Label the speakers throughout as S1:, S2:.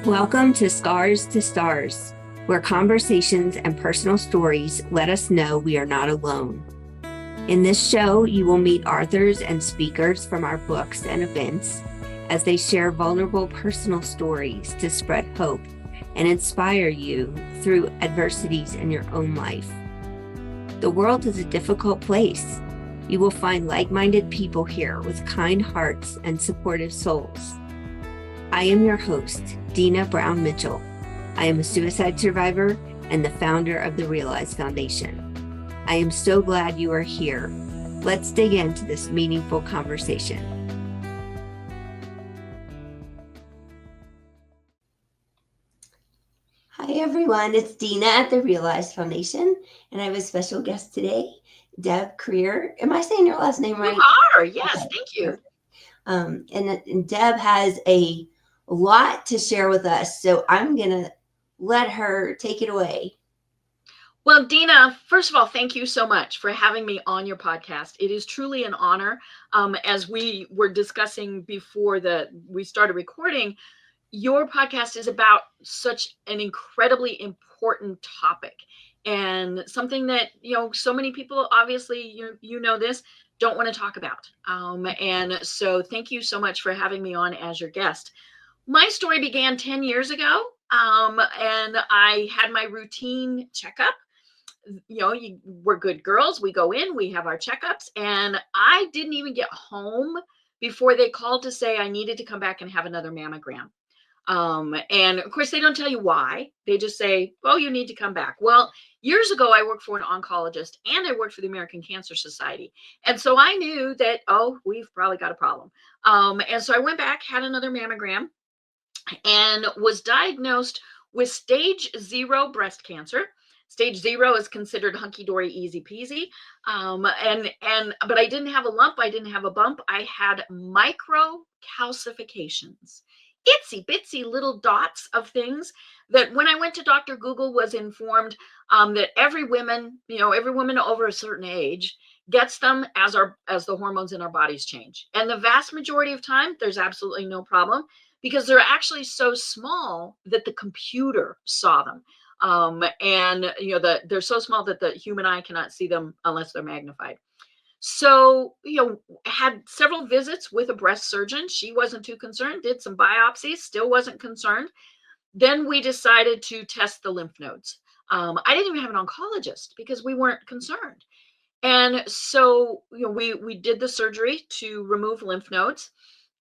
S1: Welcome to Scars to Stars, where conversations and personal stories let us know we are not alone. In this show, you will meet authors and speakers from our books and events as they share vulnerable personal stories to spread hope and inspire you through adversities in your own life. The world is a difficult place. You will find like-minded people here with kind hearts and supportive souls. I am your host, Dina Brown Mitchell. I am a suicide survivor and the founder of the Realize Foundation. I am so glad you are here. Let's dig into this meaningful conversation. Hi, everyone. It's Dina at the Realize Foundation, and I have a special guest today, Deb Krier. Am I saying your last name right?
S2: You are. Yes, okay. Thank you.
S1: And Deb has a lot to share with us, so I'm going to let her take it away.
S2: Well, Dina, first of all, thank you so much for having me on your podcast. It is truly an honor. As we were discussing before we started recording, your podcast is about such an incredibly important topic and something that, so many people, obviously, you know this, don't want to talk about. And so thank you so much for having me on as your guest. My story began 10 years ago, and I had my routine checkup. We're good girls. We go in, we have our checkups, and I didn't even get home before they called to say I needed to come back and have another mammogram. And of course, they don't tell you why. They just say, oh, you need to come back. Well, years ago, I worked for an oncologist and I worked for the American Cancer Society. And so I knew that, we've probably got a problem. And so I went back, had another mammogram, and was diagnosed with stage 0 breast cancer. Stage 0 is considered hunky-dory, easy peasy. But I didn't have a lump. I didn't have a bump. I had microcalcifications, itsy bitsy little dots of things that when I went to Dr. Google was informed that every woman over a certain age gets them as the hormones in our bodies change. And the vast majority of time, there's absolutely no problem because they're actually so small that the computer saw them. They're so small that the human eye cannot see them unless they're magnified. So, had several visits with a breast surgeon. She wasn't too concerned, did some biopsies, still wasn't concerned. Then we decided to test the lymph nodes. I didn't even have an oncologist because we weren't concerned. And so, we did the surgery to remove lymph nodes,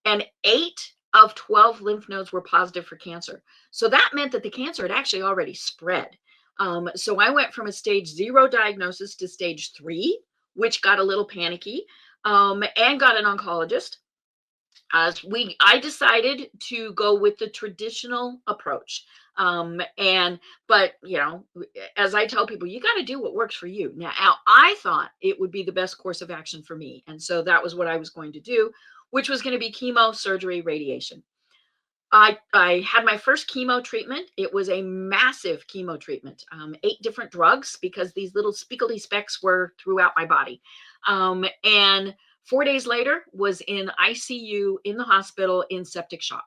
S2: and 8 of 12 lymph nodes were positive for cancer. So that meant that the cancer had actually already spread. So I went from a stage 0 diagnosis to stage 3, which got a little panicky, and got an oncologist. I decided to go with the traditional approach. But as I tell people, you got to do what works for you. Now, I thought it would be the best course of action for me. And so that was what I was going to do, which was going to be chemo, surgery, radiation. I had my first chemo treatment. It was a massive chemo treatment, 8 different drugs because these little speckledy specks were throughout my body. And 4 days later was in ICU in the hospital in septic shock.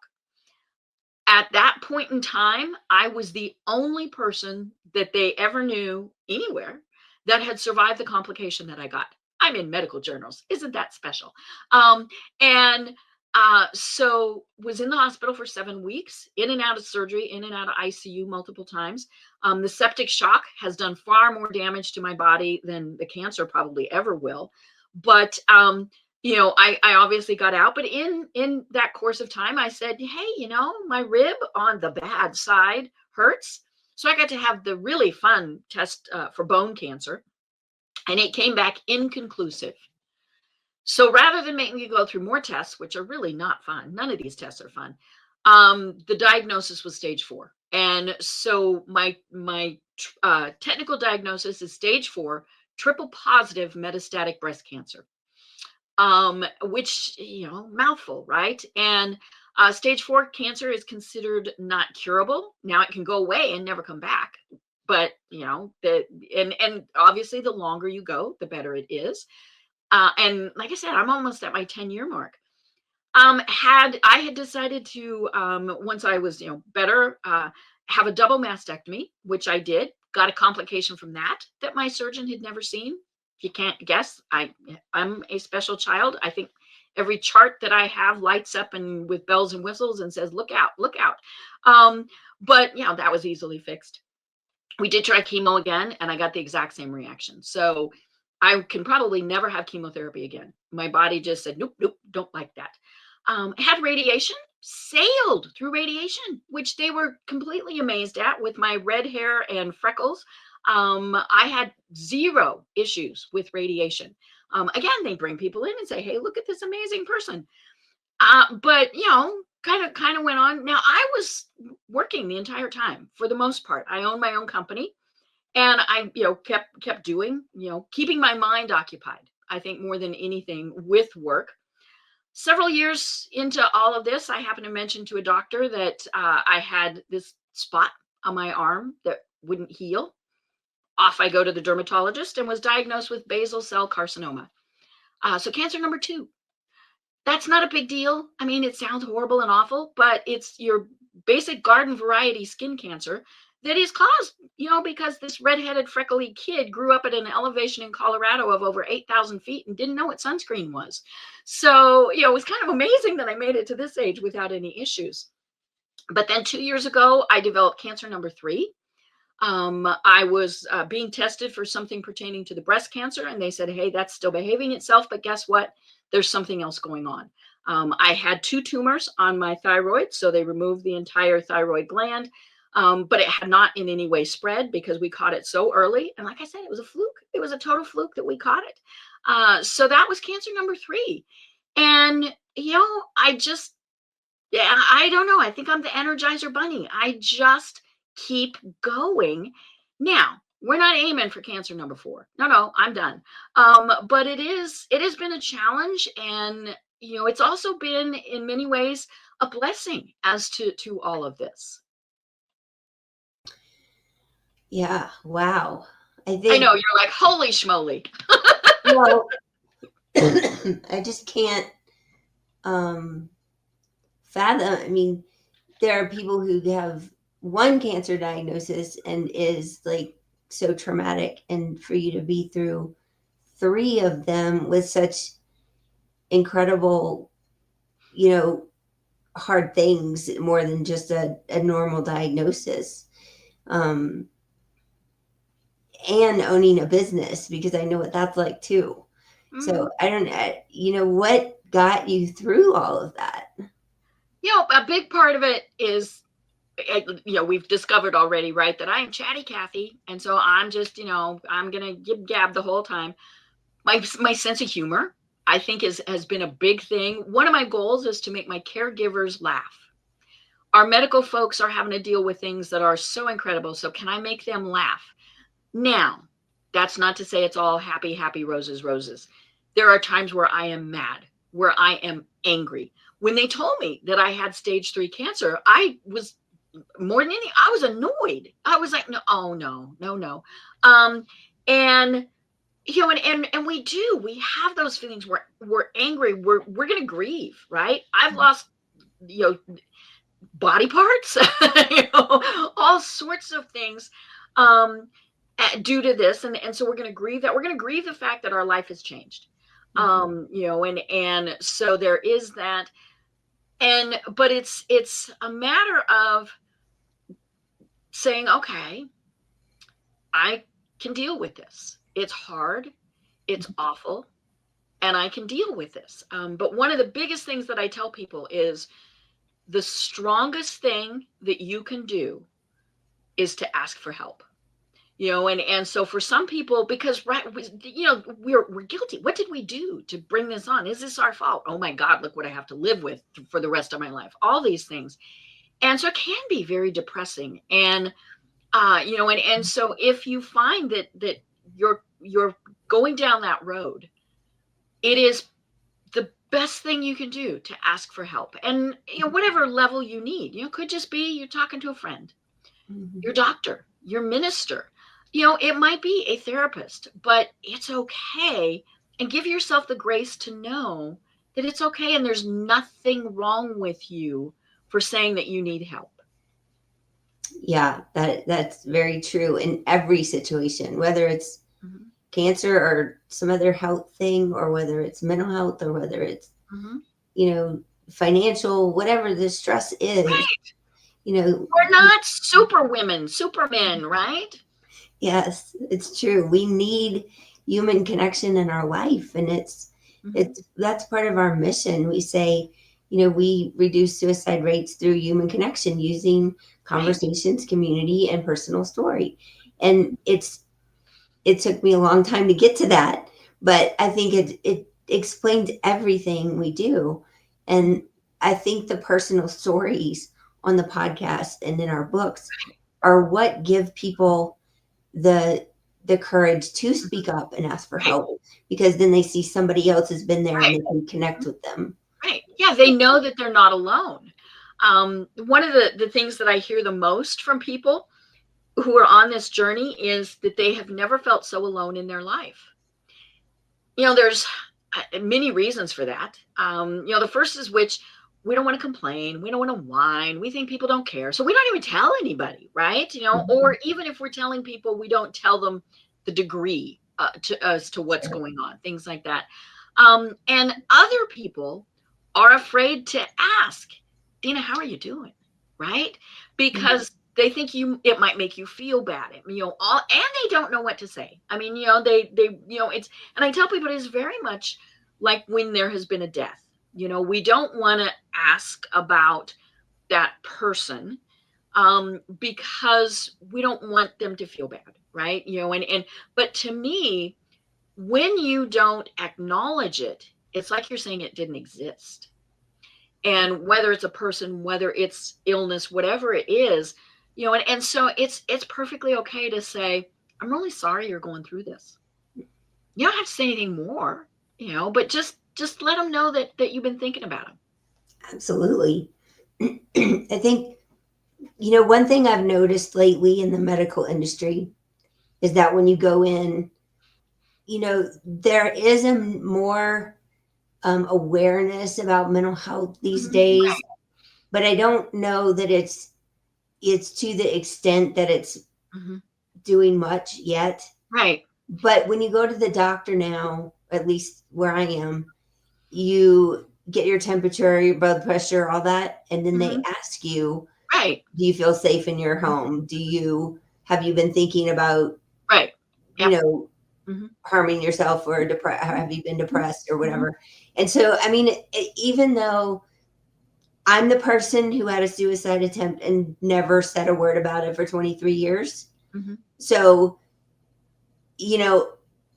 S2: At that point in time, I was the only person that they ever knew anywhere that had survived the complication that I got. I'm in medical journals. Isn't that special? So was in the hospital for 7 weeks, in and out of surgery, in and out of ICU multiple times. The septic shock has done far more damage to my body than the cancer probably ever will. But, I obviously got out, but in that course of time, I said, hey, my rib on the bad side hurts. So I got to have the really fun test for bone cancer, and it came back inconclusive. So rather than making me go through more tests, which are really not fun, none of these tests are fun, the diagnosis was stage 4. And so my technical diagnosis is stage 4, triple positive metastatic breast cancer, which, mouthful, right? And stage 4 cancer is considered not curable. Now it can go away and never come back. But, and obviously the longer you go, the better it is. And like I said, I'm almost at my 10-year mark. I had decided to, once I was, better, have a double mastectomy, which I did. Got a complication from that my surgeon had never seen. If you can't guess, I'm a special child. I think every chart that I have lights up and with bells and whistles and says, "Look out, look out." But that was easily fixed. We did try chemo again, and I got the exact same reaction. So I can probably never have chemotherapy again. My body just said, nope, nope, don't like that. Had radiation, sailed through radiation, which they were completely amazed at with my red hair and freckles. I had zero issues with radiation. Again, they bring people in and say, hey, look at this amazing person. But kind of went on. Now I was working the entire time for the most part. I own my own company, and I kept doing, keeping my mind occupied, I think, more than anything, with work. Several years into all of this, I happened to mention to a doctor that I had this spot on my arm that wouldn't heal. Off I go to the dermatologist and was diagnosed with basal cell carcinoma. So cancer number 2. That's not a big deal. I mean, it sounds horrible and awful, but it's your basic garden variety skin cancer that is caused, because this redheaded, freckly kid grew up at an elevation in Colorado of over 8,000 feet and didn't know what sunscreen was. So, it was kind of amazing that I made it to this age without any issues. But then 2 years ago, I developed cancer number 3. I was being tested for something pertaining to the breast cancer, and they said, hey, that's still behaving itself, but guess what? There's something else going on. I had 2 tumors on my thyroid, so they removed the entire thyroid gland, but it had not in any way spread because we caught it so early. And like I said, it was a fluke. It was a total fluke that we caught it. So that was cancer number 3. And, I just, I don't know. I think I'm the Energizer Bunny. I just keep going. Now, we're not aiming for cancer number 4. No, I'm done. But it has been a challenge, and it's also been in many ways a blessing as to all of this.
S1: Yeah. Wow.
S2: I know you're like, holy schmoly.
S1: Well, I just can't fathom. I mean, there are people who have one cancer diagnosis and is like so traumatic, and for you to be through 3 of them with such incredible, hard things, more than just a normal diagnosis, and owning a business, because I know what that's like too. Mm-hmm. So I don't know, what got you through all of that?
S2: A big part of it is, we've discovered already, right, that I am chatty Cathy. And so I'm just, I'm going to gab the whole time. My sense of humor, I think, has been a big thing. One of my goals is to make my caregivers laugh. Our medical folks are having to deal with things that are so incredible. So can I make them laugh? Now, that's not to say it's all happy, happy, roses, roses. There are times where I am mad, where I am angry. When they told me that I had stage 3 cancer, I was more than anything, I was annoyed. I was like, no, oh no. And and we have those feelings where we're angry, we're going to grieve, right? I've lost, body parts, all sorts of things due to this. And so we're going to grieve that. We're going to grieve the fact that our life has changed. And so there is that. But it's a matter of saying, okay, I can deal with this. It's hard, it's awful, and I can deal with this. But one of the biggest things that I tell people is the strongest thing that you can do is to ask for help. And so for some people, because we're guilty. What did we do to bring this on? Is this our fault? Oh my God, look what I have to live with for the rest of my life. All these things. And so it can be very depressing. And and so if you find that you're going down that road, it is the best thing you can do to ask for help. And whatever level you need, could just be you're talking to a friend, your doctor, your minister. It might be a therapist, but it's okay. And give yourself the grace to know that it's okay and there's nothing wrong with you for saying that you need help.
S1: Yeah, that's very true in every situation, whether it's
S2: Mm-hmm.
S1: cancer or some other health thing, or whether it's mental health, or whether it's,
S2: Mm-hmm.
S1: financial, whatever the stress is,
S2: Right.
S1: you know.
S2: We're not super women, supermen, right?
S1: Yes, it's true. We need human connection in our life, and that's part of our mission. We say, we reduce suicide rates through human connection using conversations, community, and personal story. And it took me a long time to get to that, but I think it explains everything we do. And I think the personal stories on the podcast and in our books are what give people the courage to speak up and ask for
S2: Right.
S1: help, because then they see somebody else has been there and
S2: Right.
S1: they can connect with them.
S2: Right. Yeah, they know that they're not alone. One of the things that I hear the most from people who are on this journey is that they have never felt so alone in their life. There's many reasons for that. The first is which we don't want to complain. We don't want to whine. We think people don't care. So we don't even tell anybody, right? Or even if we're telling people, we don't tell them the degree as to what's going on, things like that. And other people are afraid to ask, Dina, how are you doing? Right? Because they think it might make you feel bad. And they don't know what to say. I mean, it's, and I tell people it is very much like when there has been a death. We don't want to ask about that person because we don't want them to feel bad, right? But to me, when you don't acknowledge it, it's like you're saying it didn't exist. And whether it's a person, whether it's illness, whatever it is, and so it's perfectly okay to say, I'm really sorry you're going through this. You don't have to say anything more, but just let them know that you've been thinking about them.
S1: Absolutely. I think, one thing I've noticed lately in the medical industry is that when you go in, there is a more awareness about mental health these days,
S2: Right.
S1: but I don't know that it's to the extent that it's doing much yet.
S2: Right.
S1: But when you go to the doctor now, at least where I am, you get your temperature, your blood pressure, all that, and then they ask you,
S2: Right.
S1: do you feel safe in your home? Have you been thinking about,
S2: Right. Yep.
S1: harming yourself, or have you been depressed or whatever? And so, I mean, even though I'm the person who had a suicide attempt and never said a word about it for 23 years. So,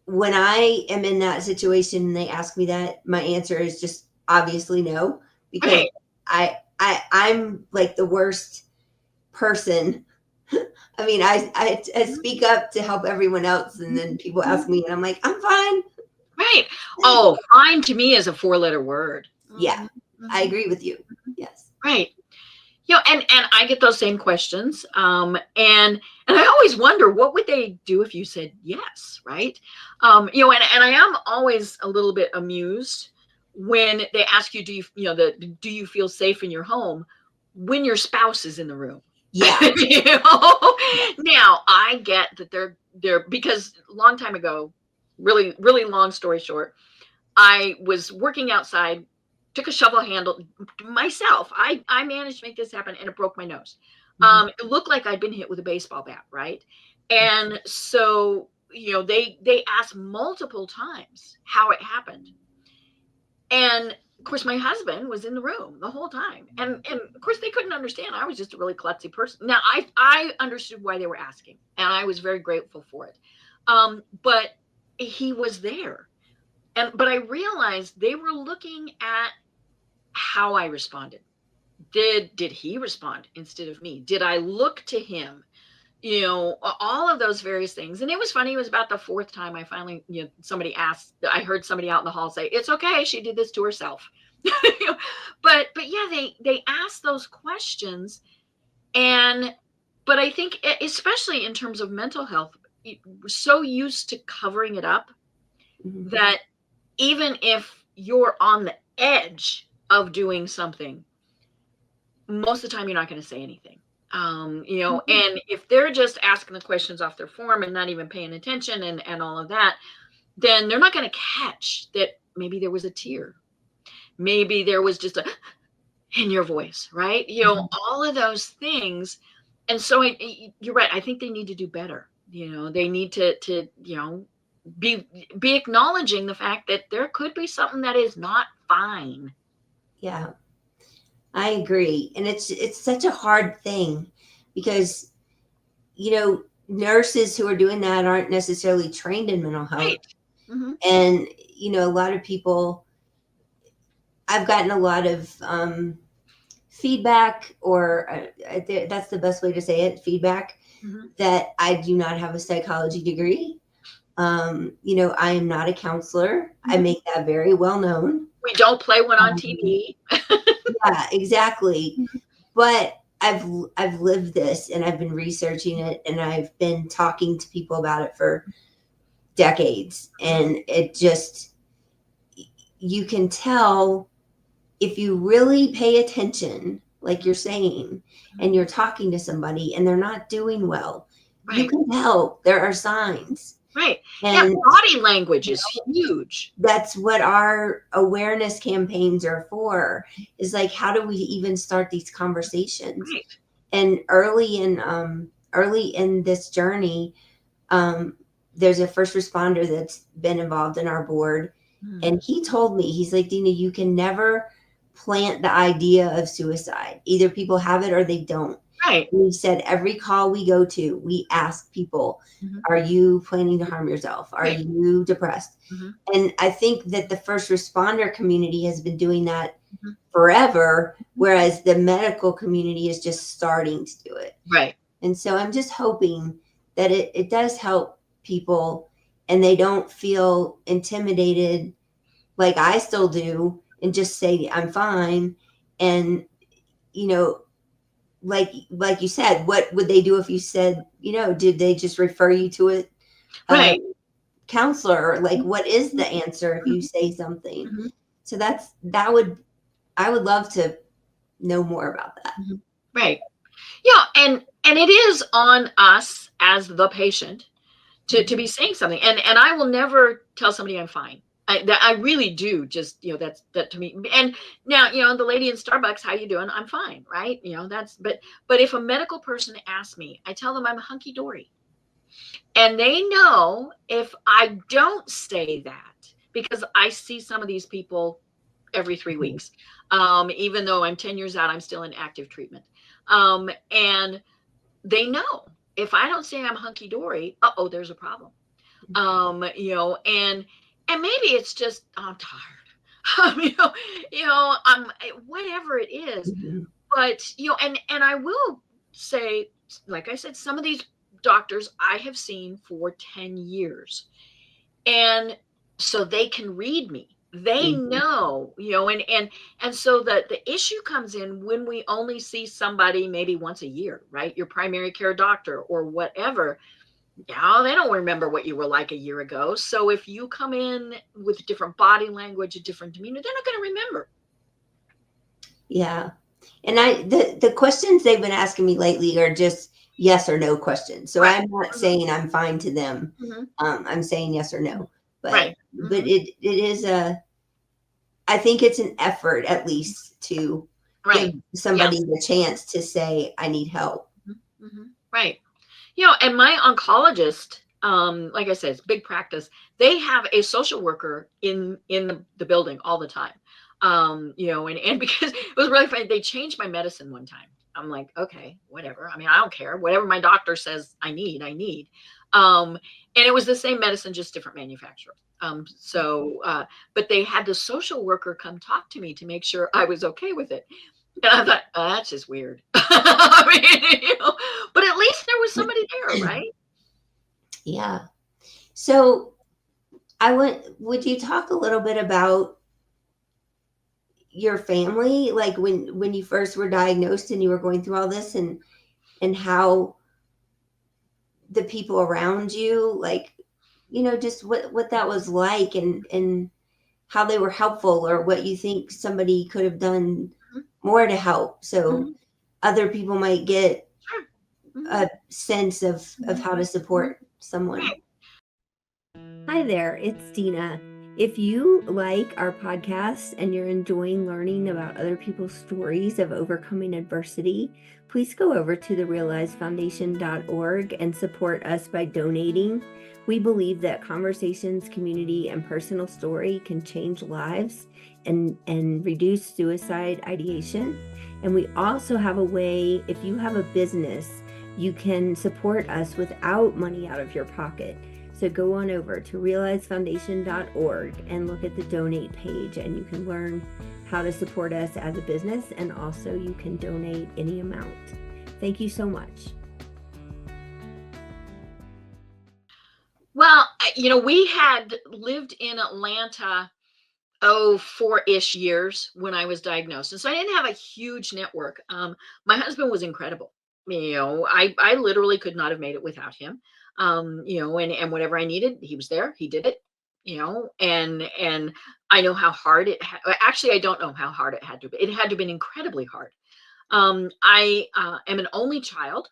S1: when I am in that situation and they ask me that, my answer is just obviously no, because I'm like the worst person. I mean, I speak up to help everyone else, and then people ask me, and I'm like, I'm fine.
S2: Right. Oh, fine to me is a 4-letter word.
S1: Yeah, I agree with you. Yes.
S2: Right. And I get those same questions. And I always wonder, what would they do if you said yes, right? And I am always a little bit amused when they ask you, do you feel safe in your home when your spouse is in the room?
S1: Yeah.
S2: Now I get that they're because a long time ago, really, really long story short, I was working outside, took a shovel handle myself. I managed to make this happen, and it broke my nose. It looked like I'd been hit with a baseball bat, right? And so, they asked multiple times how it happened. And of course, my husband was in the room the whole time. And of course, they couldn't understand. I was just a really klutzy person. Now, I understood why they were asking, and I was very grateful for it. But he was there. But I realized they were looking at how I responded. Did he respond instead of me? Did I look to him? All of those various things. And it was funny. It was about the 4th time I finally, somebody asked, I heard somebody out in the hall say, it's okay, she did this to herself. But yeah, they asked those questions. But I think, especially in terms of mental health, we're so used to covering it up that even if you're on the edge of doing something, most of the time you're not going to say anything. And if they're just asking the questions off their form and not even paying attention and all of that, then they're not going to catch that maybe there was a tear. Maybe there was just a in your voice, right? All of those things. And so you're right. I think they need to do better. They need to be acknowledging the fact that there could be something that is not fine.
S1: Yeah, I agree. And it's such a hard thing because, nurses who are doing that aren't necessarily trained in mental health.
S2: Right. Mm-hmm.
S1: And, a lot of people, I've gotten a lot of feedback, or that's the best way to say it, feedback, that I do not have a psychology degree. I am not a counselor. I make that very well known.
S2: We don't play one on TV.
S1: Yeah, exactly. But I've lived this, and I've been researching it, and I've been talking to people about it for decades. And it just, you can tell if you really pay attention, like you're saying, and you're talking to somebody and they're not doing well,
S2: right.
S1: You can tell there are signs.
S2: Right. And body language is huge.
S1: That's what our awareness campaigns are for, is like, how do we even start these conversations?
S2: Right.
S1: And early in this journey, there's a first responder that's been involved in our board. And he told me, he's like, Dina, you can never plant the idea of suicide. Either people have it or they don't.
S2: Right.
S1: And he said, every call we go to, we ask people, are you planning to harm yourself? Are you depressed? And I think that the first responder community has been doing that forever, whereas the medical community is just starting to do it.
S2: Right.
S1: And so I'm just hoping that it does help people and they don't feel intimidated like I still do and just say, I'm fine. And, like you said, what would they do if you said, did they just refer you to a counselor? Like, what is the answer if you say something? So I would love to know more about that.
S2: Right. Yeah. And it is on us as the patient to be saying something. And I will never tell somebody I'm fine. I really do just, that to me. And now, the lady in Starbucks, how you doing? I'm fine. Right. But if a medical person asks me, I tell them I'm hunky dory. And they know if I don't say that, because I see some of these people every 3 weeks, even though I'm 10 years out, I'm still in active treatment. And they know if I don't say I'm hunky dory, there's a problem. And maybe it's just, I'm tired, I'm whatever it is, but, and I will say, like I said, some of these doctors I have seen for 10 years, and so they can read me. They know, and so the issue comes in when we only see somebody maybe once a year, right? Your primary care doctor or whatever. Yeah, they don't remember what you were like a year ago. So if you come in with different body language, a different demeanor, they're not going to remember.
S1: Yeah. And the questions they've been asking me lately are just yes or no questions. So I'm not saying I'm fine to them. I'm saying yes or no. But but it is I think it's an effort at least to give somebody the chance to say, I need help.
S2: Right. And my oncologist, like I said, it's big practice. They have a social worker in the building all the time. And because it was really funny, they changed my medicine one time. I'm like, okay, whatever. I mean, I don't care. Whatever my doctor says I need. And it was the same medicine, just different manufacturer. But they had the social worker come talk to me to make sure I was okay with it. And I thought, that's just weird. I mean, but at least there was somebody there, right?
S1: Yeah. So would you talk a little bit about your family? Like when you first were diagnosed and you were going through all this and how the people around you, like, just what that was like and how they were helpful or what you think somebody could have done
S2: Mhm.
S1: more to help. So
S2: Mhm.
S1: other people might get
S2: Sure. Mhm.
S1: a sense of
S2: Mhm.
S1: how to
S2: Mhm.
S1: support someone.
S2: Right.
S1: Hi there, it's Dina. If you like our podcast and you're enjoying learning about other people's stories of overcoming adversity, please go over to therealizefoundation.org and support us by donating. We believe that conversations, community, and personal story can change lives and reduce suicide ideation. And we also have a way, if you have a business, you can support us without money out of your pocket. So go on over to realizefoundation.org and look at the donate page, and you can learn how to support us as a business, and also you can donate any amount. Thank you so much.
S2: Well, we had lived in Atlanta, 4-ish years when I was diagnosed. And so I didn't have a huge network. My husband was incredible. I literally could not have made it without him. And whatever I needed, he was there. He did it, and I know how hard actually, I don't know how hard it had to be. It had to have been incredibly hard. I am an only child.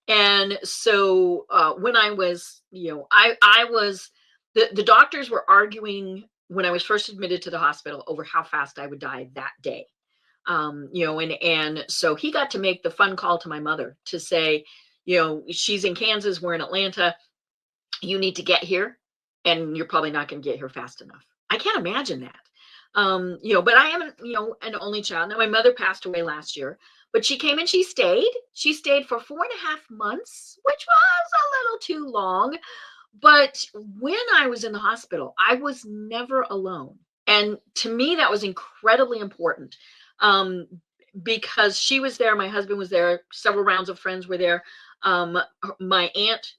S2: And so when I was, I was, the doctors were arguing when I was first admitted to the hospital over how fast I would die that day. And so he got to make the fun call to my mother to say, she's in Kansas, we're in Atlanta, you need to get here, and you're probably not going to get here fast enough. I can't imagine that. But I am, an only child. Now, my mother passed away last year, but she came and she stayed. She stayed for 4.5 months, which was a little too long. But when I was in the hospital, I was never alone. And to me, that was incredibly important, um, because she was there, my husband was there, several rounds of friends were there. My aunt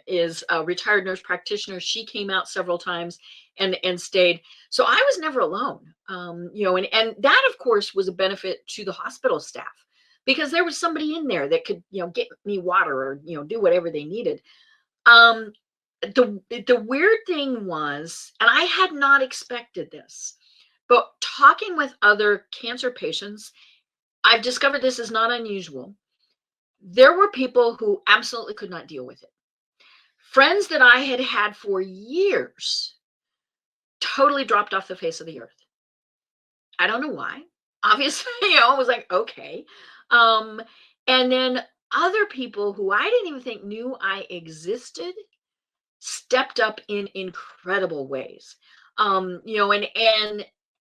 S2: is a retired nurse practitioner. She came out several times and stayed. So I was never alone. And that, of course, was a benefit to the hospital staff, because there was somebody in there that could, get me water or, do whatever they needed. Um, the weird thing was, and I had not expected this, but talking with other cancer patients, I've discovered this is not unusual. There were people who absolutely could not deal with it. Friends that I had had for years totally dropped off the face of the earth. I don't know why. Obviously, I was like, okay. Um, and then other people who I didn't even think knew I existed stepped up in incredible ways. And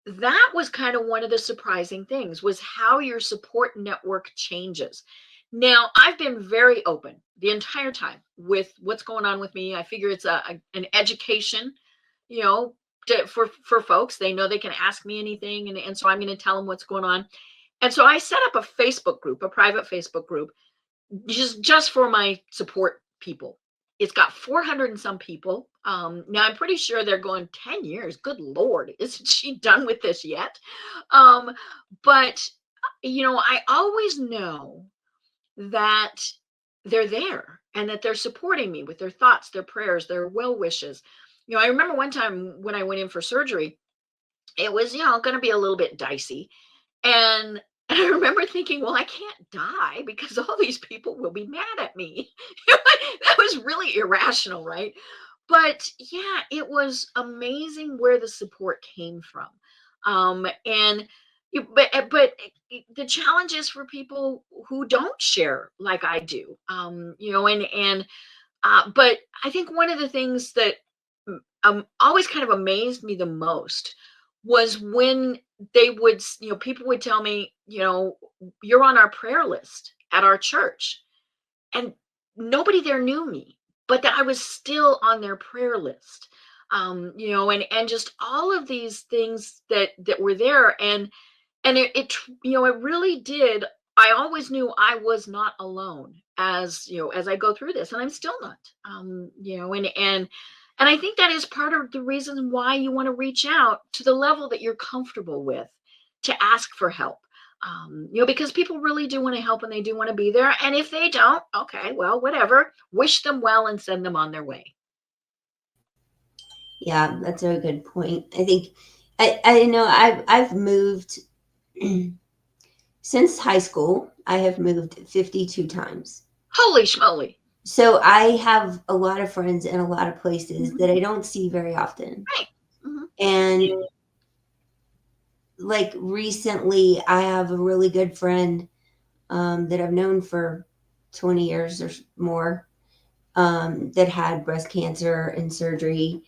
S2: that was kind of one of the surprising things, was how your support network changes. Now, I've been very open the entire time with what's going on with me. I figure it's an education, you know, for folks. They know they can ask me anything, and so I'm going to tell them what's going on. And so I set up a Facebook group, a private Facebook group, just for my support people. It's got 400 and some people. Now I'm pretty sure they're going 10 years. Good Lord, isn't she done with this yet? Um, but I always know that they're there and that they're supporting me with their thoughts, their prayers, their well wishes. I remember one time when I went in for surgery, it was, going to be a little bit dicey. And I remember thinking, well, I can't die because all these people will be mad at me. That was really irrational, right? But yeah, it was amazing where the support came from. And but the challenge is for people who don't share like I do. But I think one of the things that always kind of amazed me the most was when they would, people would tell me, you're on our prayer list at our church. And nobody there knew me, but that I was still on their prayer list. And just all of these things that were there. And it really did. I always knew I was not alone as I go through this, and I'm still not. And I think that is part of the reason why you want to reach out to the level that you're comfortable with, to ask for help. Because people really do want to help and they do want to be there. And if they don't, okay, well, whatever. Wish them well and send them on their way.
S1: Yeah, that's a good point. I think I know I've moved since high school. I have moved 52 times.
S2: Holy schmoly.
S1: So I have a lot of friends in a lot of places
S2: Mhm.
S1: that I don't see very often.
S2: Right. Mhm.
S1: And like recently, I have a really good friend that I've known for 20 years or more that had breast cancer and surgery.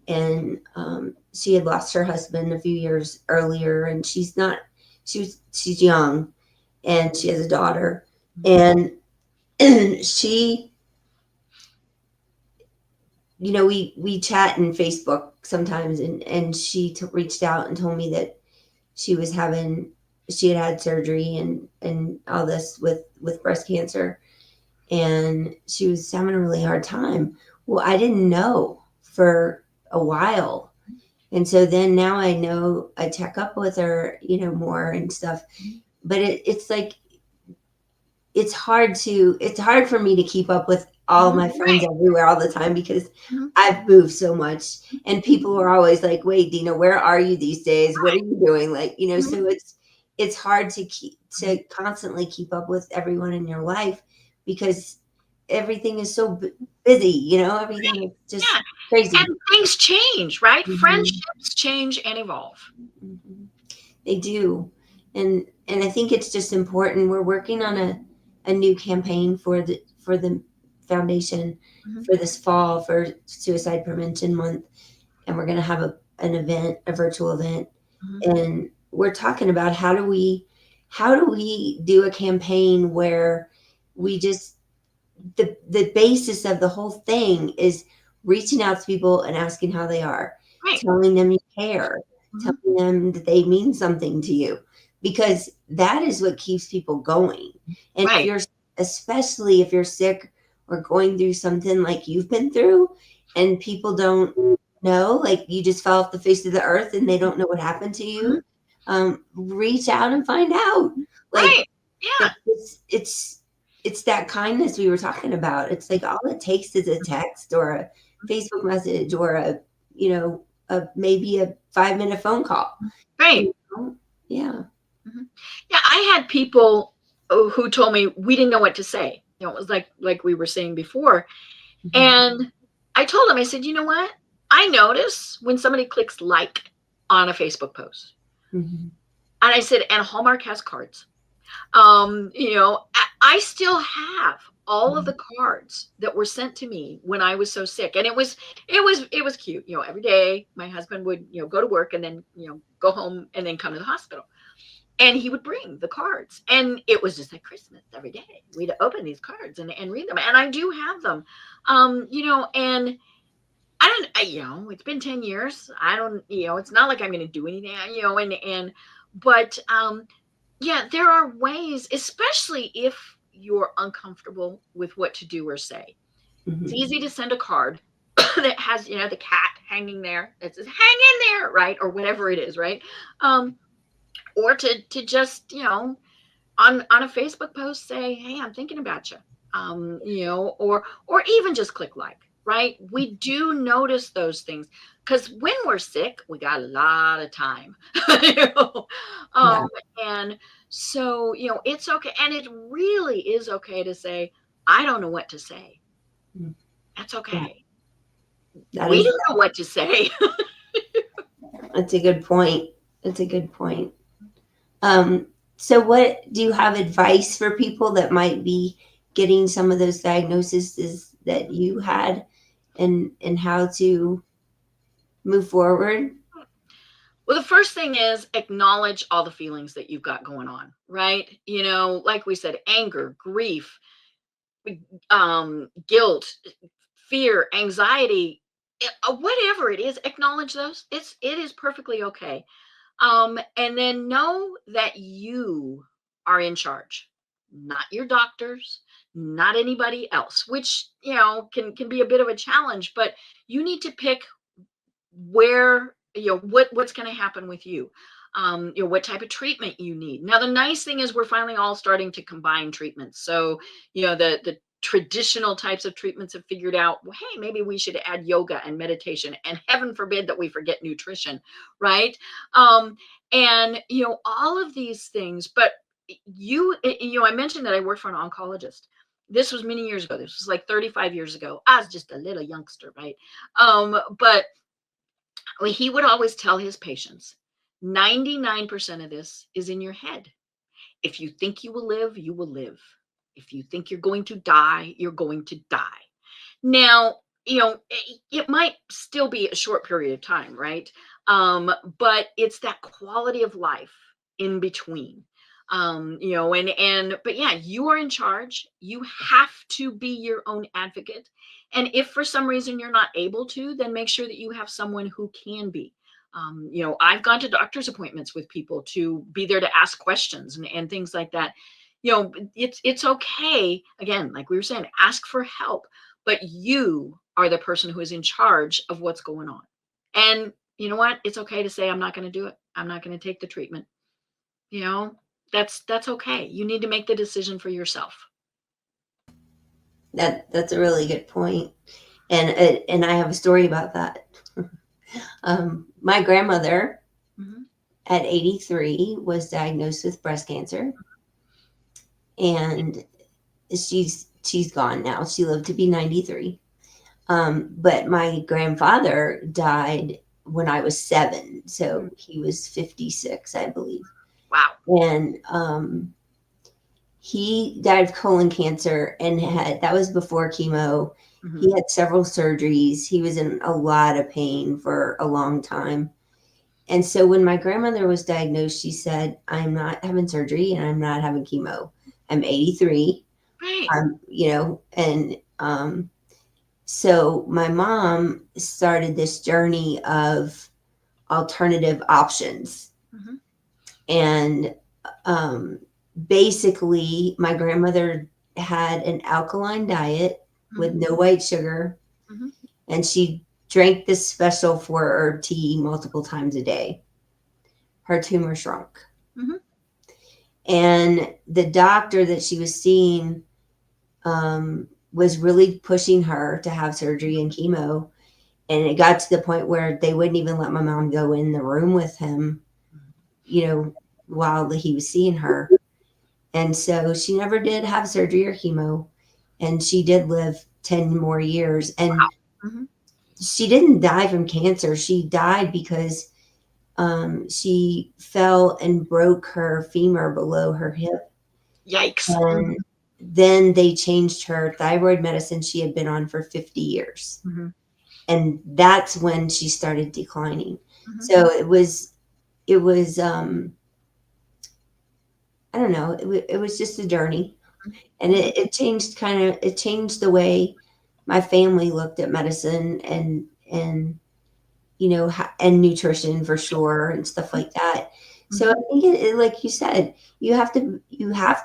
S1: And she had lost her husband a few years earlier, and she's young, and she has a daughter, and she, we chat in Facebook sometimes, and she reached out and told me that she was having she had surgery and all this with breast cancer, and she was having a really hard time. Well, I didn't know for a while. And so then now I know, I check up with her, more and stuff. But it's like it's hard for me to keep up with all
S2: Mhm.
S1: my friends
S2: Right.
S1: everywhere all the time because
S2: Mhm.
S1: I've moved so much, and people are always like, "Wait, Dina, where are you these days? What are you doing?" Like,
S2: Mhm.
S1: so it's hard to constantly keep up with everyone in your life because everything is so busy, everything is
S2: Yeah.
S1: just crazy.
S2: And things change, right?
S1: Mhm.
S2: Friendships change and evolve.
S1: Mhm. They do. And I think it's just important. We're working on a new campaign for the foundation
S2: Mhm.
S1: for this fall for Suicide Prevention Month, and we're going to have an event, a virtual event,
S2: Mhm.
S1: and we're talking about how do we do a campaign where we just the basis of the whole thing is reaching out to people and asking how they are,
S2: Right.
S1: telling them you care,
S2: Mhm.
S1: telling them that they mean something to you, because that is what keeps people going. And
S2: Right.
S1: especially if you're sick or going through something like you've been through, and people don't know, like you just fell off the face of the earth and they don't know what happened to
S2: Mhm.
S1: you, reach out and find out. Like
S2: Right. Yeah.
S1: it's that kindness we were talking about. It's like all it takes is a text or a Facebook message or maybe a 5-minute phone call.
S2: Right.
S1: You know? Yeah.
S2: Mhm. Yeah, I had people who told me we didn't know what to say. It was like we were saying before.
S1: Mhm.
S2: And I told them, I said, you know what? I notice when somebody clicks like on a Facebook post.
S1: Mhm.
S2: And I said, and Hallmark has cards. I still have all of
S1: Mhm.
S2: the cards that were sent to me when I was so sick. And it was cute. Every day my husband would, go to work and then, go home and then come to the hospital. And he would bring the cards. And it was just like Christmas every day. We'd open these cards and read them. And I do have them. And I don't, it's been 10 years. I don't, it's not like I'm going to do anything, but yeah, there are ways, especially if you're uncomfortable with what to do or say. It's
S1: Mhm.
S2: easy to send a card that has, the cat hanging there that says, hang in there, right? Or whatever it is, right? Um, or to just, on a Facebook post say, hey, I'm thinking about you. Or even just click like, right? We do notice those things because when we're sick, we got a lot of time. you know?
S1: Yeah.
S2: um, and so, it's okay. And it really is okay to say, I don't know what to say.
S1: Mm.
S2: That's
S1: Yeah.
S2: okay.
S1: That
S2: We
S1: is
S2: didn't know what to say.
S1: that's a good point. That's a good point. So what do you have advice for people that might be getting some of those diagnoses that you had, and how to move forward?
S2: Well, the first thing is acknowledge all the feelings that you've got going on, right? Like we said, anger, grief, guilt, fear, anxiety, whatever it is, acknowledge those. It is perfectly okay. And then know that you are in charge, not your doctors, not anybody else, which can be a bit of a challenge, but you need to pick where what's going to happen with you, what type of treatment you need. Now the nice thing is we're finally all starting to combine treatments, so the traditional types of treatments have figured out, well, hey, maybe we should add yoga and meditation, and heaven forbid that we forget nutrition, right? And all of these things. But I mentioned that I worked for an oncologist. This was many years ago. This was like 35 years ago. I was just a little youngster, right? But he would always tell his patients, 99% of this is in your head. If you think you will live, you will live. If you think you're going to die, you're going to die. Now, it might still be a short period of time, right? But it's that quality of life in between. But yeah, you are in charge. You have to be your own advocate. And if for some reason you're not able to, then make sure that you have someone who can be. I've gone to doctor's appointments with people to be there to ask questions and things like that. It's okay. Again, like we were saying, ask for help, but you are the person who is in charge of what's going on. And you know what? It's okay to say, I'm not going to do it. I'm not going to take the treatment. That's okay. You need to make the decision for yourself.
S1: That's a really good point. And I have a story about that. My grandmother at 83 was diagnosed with breast cancer, and she's gone now. She lived to be 93. But my grandfather died when I was 7, so he was 56, I believe.
S2: Wow.
S1: And he died of colon cancer, and that was before chemo. He had several surgeries. He was in a lot of pain for a long time. And so when my grandmother was diagnosed, she said, I'm not having surgery and I'm not having chemo. I'm 83.
S2: Right.
S1: So my mom started this journey of alternative options. And basically, my grandmother had an alkaline diet with no white sugar, and she drank this special 4-herb tea multiple times a day. Her tumor shrunk. And the doctor that she was seeing was really pushing her to have surgery and chemo. And it got to the point where they wouldn't even let my mom go in the room with him, while he was seeing her. And so she never did have surgery or chemo. And she did live 10 more years. And she didn't die from cancer. She died because she fell and broke her femur below her hip.
S2: Yikes.
S1: And then they changed her thyroid medicine she had been on for 50 years. And that's when she started declining. So it was I don't know, it was just a journey. And it changed it changed the way my family looked at medicine and and nutrition for sure and stuff like that. So I think like you said, you have to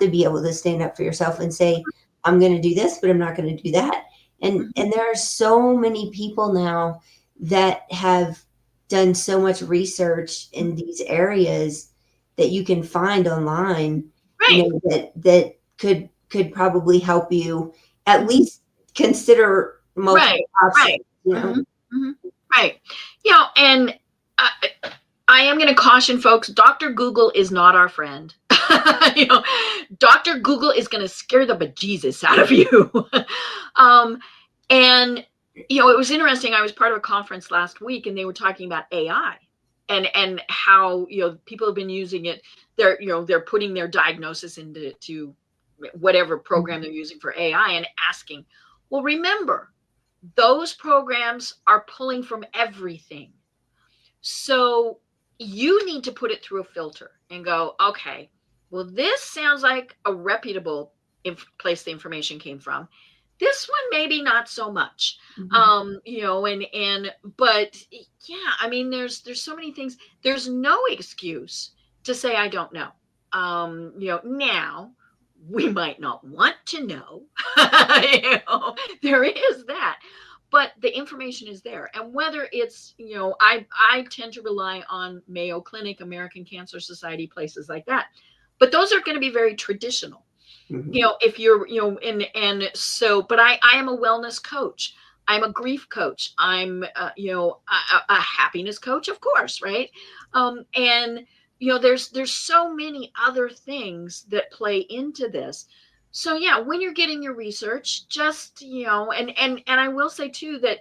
S1: be able to stand up for yourself and say, I'm going to do this, but I'm not going to do that. And there are so many people now that have done so much research in these areas that you can find online,
S2: Right.
S1: that could probably help you at least consider multiple options.
S2: Right. And I am going to caution folks, Dr. Google is not our friend. Dr. Google is going to scare the bejesus out of you. And it was interesting. I was part of a conference last week, and they were talking about AI and how people have been using it. They're putting their diagnosis into whatever program they're using for AI and asking, well, remember, those programs are pulling from everything. So you need to put it through a filter and go, okay, well, this sounds like a reputable place the information came from. This one, maybe not so much. But yeah, I mean, there's so many things. There's no excuse to say, I don't know. Now we might not want to know, there is that, but the information is there. And whether it's, I tend to rely on Mayo Clinic, American Cancer Society, places like that, but those are going to be very traditional. If you're, and so, but I am a wellness coach. I'm a grief coach. I'm, a happiness coach, of course. Right. And, there's so many other things that play into this. So yeah, when you're getting your research, just, and I will say too, that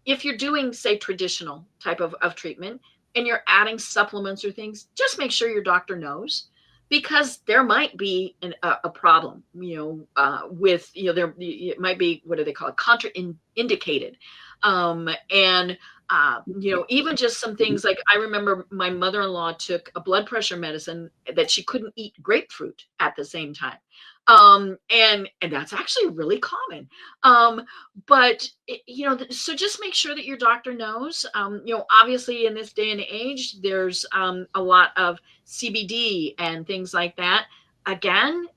S2: if you're doing, say, traditional type of treatment and you're adding supplements or things, just make sure your doctor knows, because there might be a problem, with, there, it might be, what do they call it, contraindicated. And, even just some things like, I remember my mother-in-law took a blood pressure medicine that she couldn't eat grapefruit at the same time. And that's actually really common. But so just make sure that your doctor knows. Obviously in this day and age, there's a lot of CBD and things like that. Again,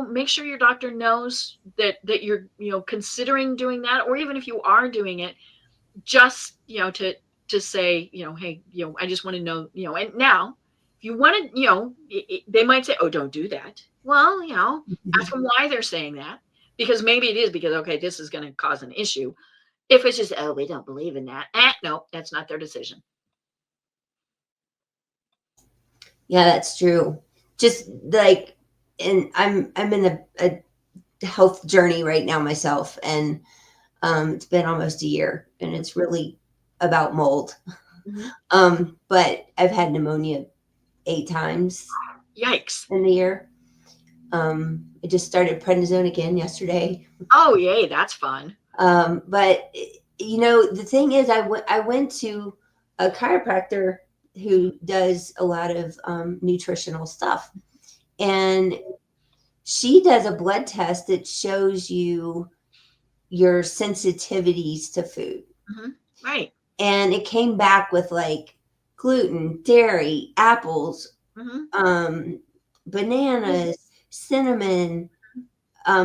S2: make sure your doctor knows that you're, considering doing that, or even if you are doing it, just, to say, hey, I just want to know, and now if you want to, they might say, oh, don't do that. Well, ask them why they're saying that, because maybe it is because, okay, this is going to cause an issue. If it's just, oh, we don't believe in that, no, that's not their decision.
S1: Yeah, that's true. Just like, and I'm in a health journey right now myself, and it's been almost a year, and it's really about mold. But I've had pneumonia 8 times.
S2: Yikes.
S1: In the year. I just started prednisone again yesterday.
S2: Oh, yay, that's fun.
S1: But the thing is, I went to a chiropractor who does a lot of nutritional stuff, and she does a blood test that shows you your sensitivities to food.
S2: Right.
S1: And it came back with like gluten, dairy, apples, bananas, cinnamon,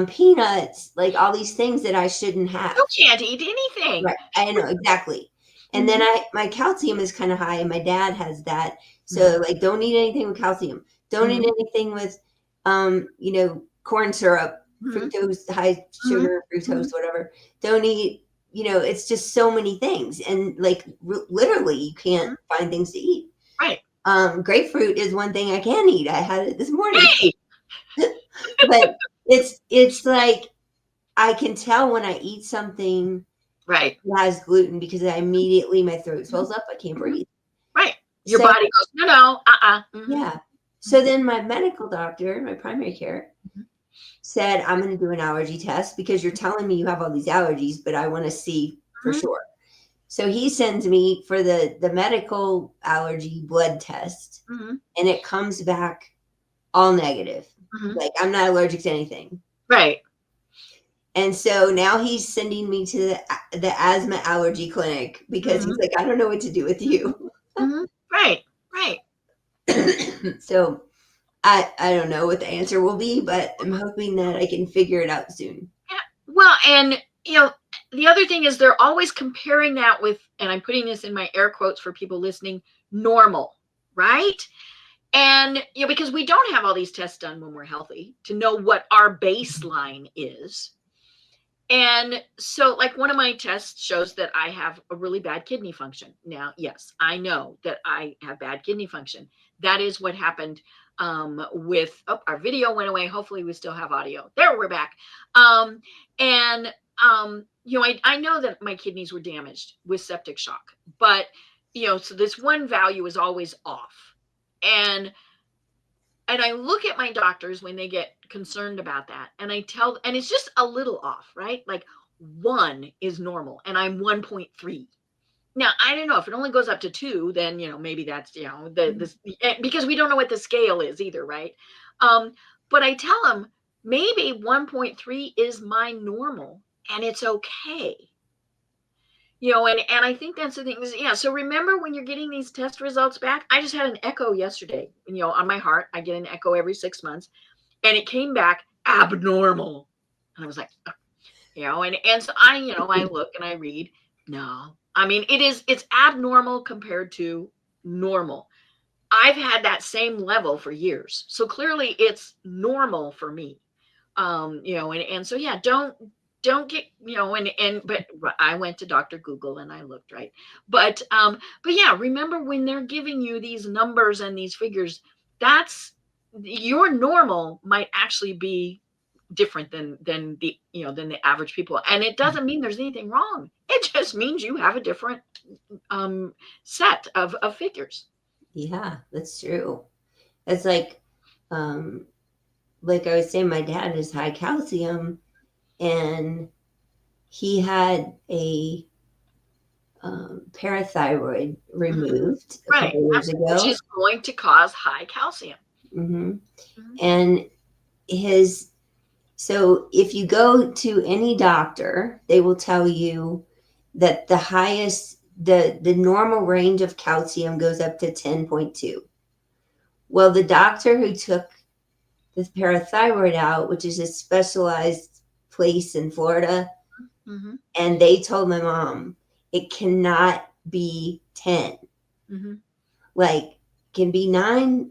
S1: peanuts, like all these things that I shouldn't have.
S2: You can't eat anything.
S1: Right. I know, exactly. And then my calcium is kind of high, and my dad has that. So like, don't eat anything with calcium. Don't eat anything with, corn syrup, fructose, high sugar, fructose, whatever. Don't eat, it's just so many things. And like, literally you can't find things to eat.
S2: Right.
S1: Grapefruit is one thing I can eat. I had it this morning. Hey! But it's like, I can tell when I eat something
S2: right
S1: that has gluten, because my throat swells up. I can't breathe.
S2: Right. Your body goes, no,
S1: Yeah. So then my medical doctor, my primary care, said, I'm going to do an allergy test, because you're telling me you have all these allergies, but I want to see for sure. So he sends me for the medical allergy blood test, and it comes back all negative. Like, I'm not allergic to anything.
S2: Right.
S1: And so now he's sending me to the asthma allergy clinic, because he's like, I don't know what to do with you.
S2: Right.
S1: So I don't know what the answer will be, but I'm hoping that I can figure it out soon.
S2: Yeah. Well, and the other thing is, they're always comparing that with, and I'm putting this in my air quotes for people listening, normal, right? And because we don't have all these tests done when we're healthy to know what our baseline is. And so, like, one of my tests shows that I have a really bad kidney function. Now, yes, I know that I have bad kidney function. That is what happened with, our video went away. Hopefully we still have audio. There, we're back. I know that my kidneys were damaged with septic shock, but, so this one value is always off. And I look at my doctors when they get concerned about that, and and it's just a little off, right? Like, 1 is normal, and I'm 1.3. Now, I don't know if it only goes up to 2, then, maybe that's, because we don't know what the scale is either, right? But I tell them maybe 1.3 is my normal, and it's okay. And I think that's the thing is, so remember, when you're getting these test results back, I just had an echo yesterday, on my heart. I get an echo every 6 months, and it came back abnormal. And I was like, and so I look and I read, no, I mean, it's abnormal compared to normal. I've had that same level for years. So clearly it's normal for me. And so, yeah, don't get, but I went to Dr. Google and I looked, right. But yeah, remember when they're giving you these numbers and these figures, that's your normal might actually be different than the average people. And it doesn't mean there's anything wrong. It just means you have a different set of figures.
S1: Yeah, that's true. It's like I was saying, my dad is high calcium, and he had a parathyroid removed a couple years ago,
S2: which is going to cause high calcium.
S1: And so if you go to any doctor, they will tell you that the highest, the normal range of calcium goes up to 10.2. Well, the doctor who took the parathyroid out, which is a specialized place in Florida, and they told my mom it cannot be 10. Like, can be 9.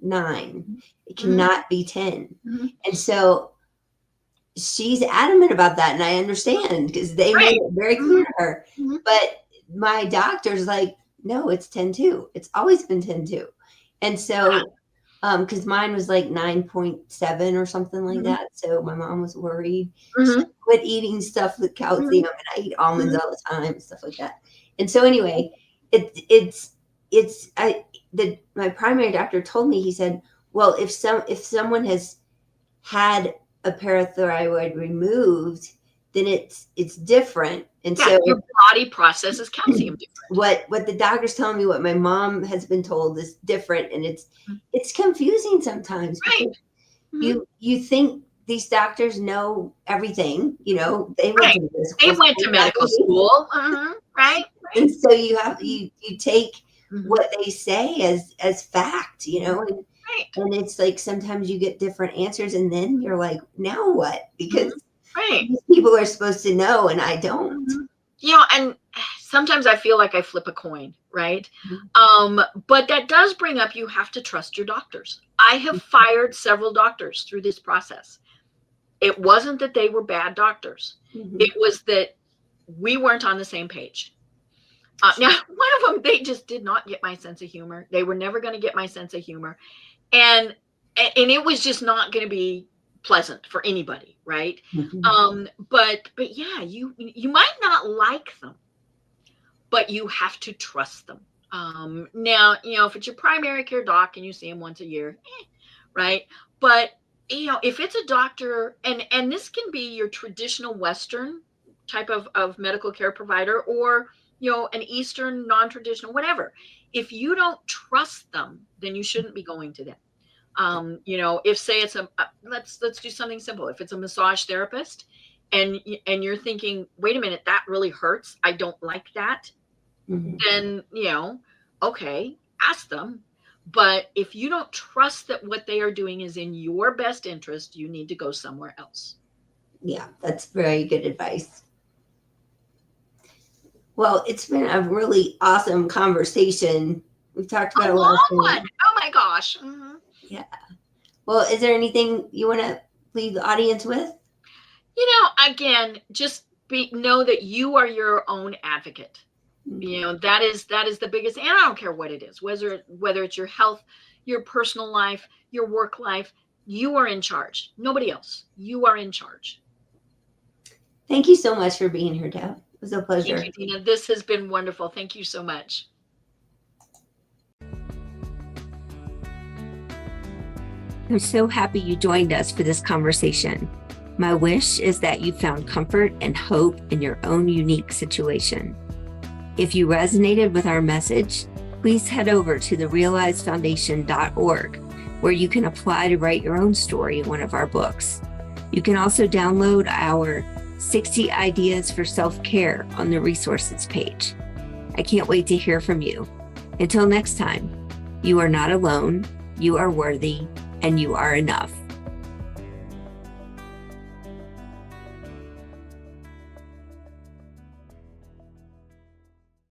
S1: It cannot be 10. And so she's adamant about that, and I understand, because they made it very clear to her. But my doctor's like, no, it's 10.2. It's always been 10.2. And so because mine was like 9.7 or something like that, so my mom was worried. She quit eating stuff with calcium, and I eat almonds all the time, stuff like that. And so anyway, my primary doctor told me, he said, well, if someone has had a parathyroid removed, then it's different. And so
S2: your body processes calcium different.
S1: What the doctor's telling me, what my mom has been told, is different, and it's confusing sometimes.
S2: Right.
S1: You think these doctors know everything, they
S2: went to medical school, right?
S1: And so you take what they say as fact, and it's like sometimes you get different answers, and then you're like, now what? Because these people are supposed to know, and I don't.
S2: And sometimes I feel like I flip a coin, right? But that does bring up, you have to trust your doctors. I have fired several doctors through this process. It wasn't that they were bad doctors. It was that we weren't on the same page. Now, one of them, they just did not get my sense of humor. They were never going to get my sense of humor. And it was just not going to be pleasant for anybody, right? But yeah, you might not like them, but you have to trust them. Now, if it's your primary care doc and you see him once a year, right? But if it's a doctor, and this can be your traditional Western type of medical care provider, or an Eastern non-traditional, whatever. If you don't trust them, then you shouldn't be going to them. If, say, it's let's do something simple. If it's a massage therapist, and you're thinking, wait a minute, that really hurts, I don't like that, then okay, ask them. But if you don't trust that what they are doing is in your best interest, you need to go somewhere else.
S1: Yeah, that's very good advice. Well, it's been a really awesome conversation. We've talked about a long
S2: one. Oh my gosh.
S1: Yeah. Well, is there anything you want to leave the audience with?
S2: Again, just know that you are your own advocate. That is the biggest, and I don't care what it is, whether it's your health, your personal life, your work life, you are in charge. Nobody else. You are in charge.
S1: Thank you so much for being here, Deb. It was a pleasure.
S2: Thank you, Dina. This has been wonderful. Thank you so much.
S1: I'm so happy you joined us for this conversation. My wish is that you found comfort and hope in your own unique situation. If you resonated with our message, please head over to therealizefoundation.org, where you can apply to write your own story in one of our books. You can also download our 60 Ideas for Self-Care on the resources page. I can't wait to hear from you. Until next time, you are not alone, you are worthy, and you are enough.